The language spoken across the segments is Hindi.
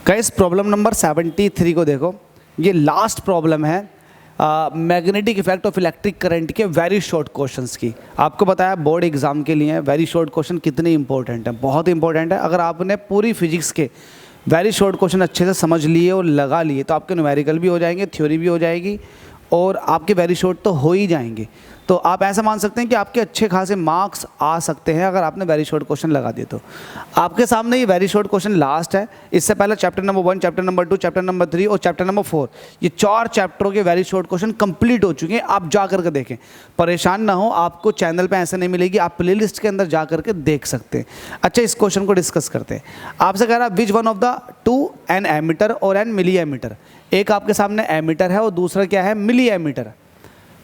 गाइस प्रॉब्लम नंबर 73 को देखो, ये लास्ट प्रॉब्लम है magnetic effect of electric current के वेरी शॉर्ट क्वेश्चंस की। आपको बताया बोर्ड एग्जाम के लिए वेरी शॉर्ट क्वेश्चन कितने इंपॉर्टेंट है, बहुत इंपॉर्टेंट है। अगर आपने पूरी फिजिक्स के वेरी शॉर्ट क्वेश्चन अच्छे से समझ लिए और लगा लिए तो आपके न्यूमेरिकल भी हो जाएंगे, थ्योरी भी हो जाएगी और आपके वेरी शॉर्ट तो हो ही जाएंगे। तो आप ऐसा मान सकते हैं कि आपके अच्छे खासे मार्क्स आ सकते हैं अगर आपने वेरी शॉर्ट क्वेश्चन लगा दिए तो। आपके सामने ये वेरी शॉर्ट क्वेश्चन लास्ट है। इससे पहले chapter number 1, chapter number 2, chapter number 3 और चैप्टर नंबर 4, ये 4 चैप्टरों के वेरी शॉर्ट क्वेश्चन कंप्लीट हो चुके हैं। आप जा करके देखें, परेशान ना हो, आपको चैनल पे ऐसे नहीं मिलेगी, आप प्लेलिस्ट के अंदर जा करके देख सकते हैं। अच्छा, इस क्वेश्चन को डिस्कस करते हैं। आपसे कह रहा है which one of the two an ammeter और एन मिली एमीटर। एक आपके सामने एमीटर है और दूसरा क्या है, मिली एमीटर।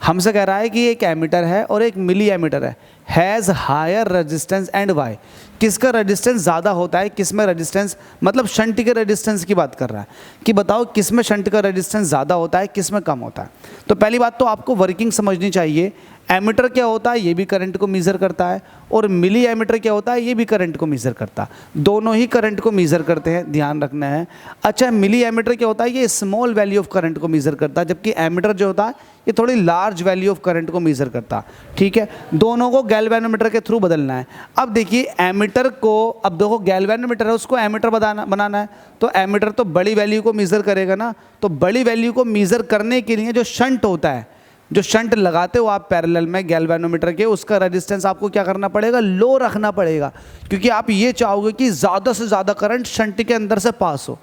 हमसे कह रहा है कि एक एमीटर है और एक मिली एमीटर है, has higher resistance and why. किसका रेजिस्टेंस ज़्यादा होता है, किस में रेजिस्टेंस, मतलब शंट के रेजिस्टेंस की बात कर रहा है कि बताओ किस में शंट का रेजिस्टेंस ज़्यादा होता है, किस में कम होता है। तो पहली बात तो आपको वर्किंग समझनी चाहिए। एमीटर क्या होता है, ये भी करंट को मीज़र करता है, और मिली एमीटर क्या होता है, ये भी करंट को मीज़र करता है। दोनों ही करंट को मीज़र करते हैं, ध्यान रखना है। अच्छा, मिली एमीटर क्या होता है, ये स्मॉल वैल्यू ऑफ करंट को मीज़र करता है, जबकि एमीटर जो होता है ये थोड़ी लार्ज वैल्यू ऑफ करंट को मीज़र करता है। ठीक है, दोनों को गैल्वेनोमीटर के थ्रू बदलना है। अब देखिए एमीटर को, अब देखो गैल्वेनोमीटर है उसको एमीटर बनाना है, तो एमीटर तो बड़ी वैल्यू को मीज़र करेगा ना। तो बड़ी वैल्यू को मीज़र करने के लिए जो शंट होता है, जो शंट लगाते हो आप पैरेलल में गैल्वेनोमीटर के, उसका रेजिस्टेंस आपको क्या करना पड़ेगा, लो रखना पड़ेगा, क्योंकि आप ये चाहोगे कि ज़्यादा से ज़्यादा करंट शंट के अंदर से पास हो।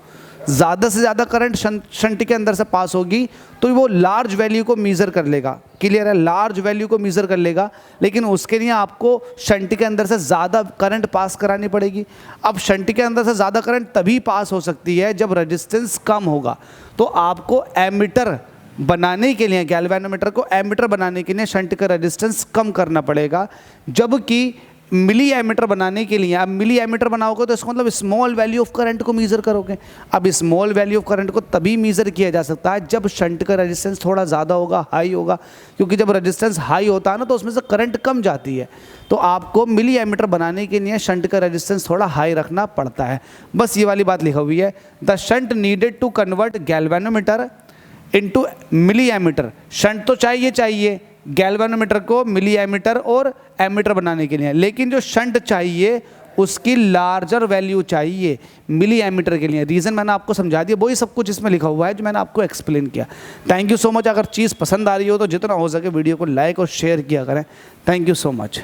ज़्यादा से ज़्यादा करंट शंट के अंदर से पास होगी तो वो लार्ज वैल्यू को मीज़र कर लेगा। क्लियर है, लार्ज वैल्यू को मीज़र कर लेगा, लेकिन उसके लिए आपको शंट के अंदर से ज़्यादा करंट पास करानी पड़ेगी। अब शंट के अंदर से ज़्यादा करंट तभी पास हो सकती है जब रेजिस्टेंस कम होगा। तो आपको एमीटर बनाने के लिए, गैल्वेनोमीटर को एमीटर बनाने के लिए शंट का रेजिस्टेंस कम करना पड़ेगा, जबकि मिली एमीटर बनाने के लिए, आप मिली एमीटर बनाओगे तो इसका मतलब स्मॉल वैल्यू ऑफ करंट को मीज़र करोगे। अब स्मॉल वैल्यू ऑफ करंट को तभी मीज़र किया जा सकता है जब शंट का रेजिस्टेंस थोड़ा ज़्यादा होगा, हाई होगा, क्योंकि जब रेजिस्टेंस हाई होता है ना तो उसमें से करंट कम जाती है। तो आपको मिली एमीटर बनाने के लिए शंट का रेजिस्टेंस थोड़ा हाई रखना पड़ता है। बस ये वाली बात लिखी हुई है, the shunt needed to convert galvanometer into milliammeter. Shunt तो चाहिए गैल्वेनोमीटर को मिली एमीटर और एमीटर बनाने के लिए, लेकिन जो शंट चाहिए उसकी लार्जर वैल्यू चाहिए मिली एमीटर के लिए। रीज़न मैंने आपको समझा दिया, वही सब कुछ इसमें लिखा हुआ है जो मैंने आपको एक्सप्लेन किया। Thank you so much. अगर चीज़ पसंद आ रही हो तो जितना हो सके वीडियो को लाइक और शेयर किया करें। Thank you so much.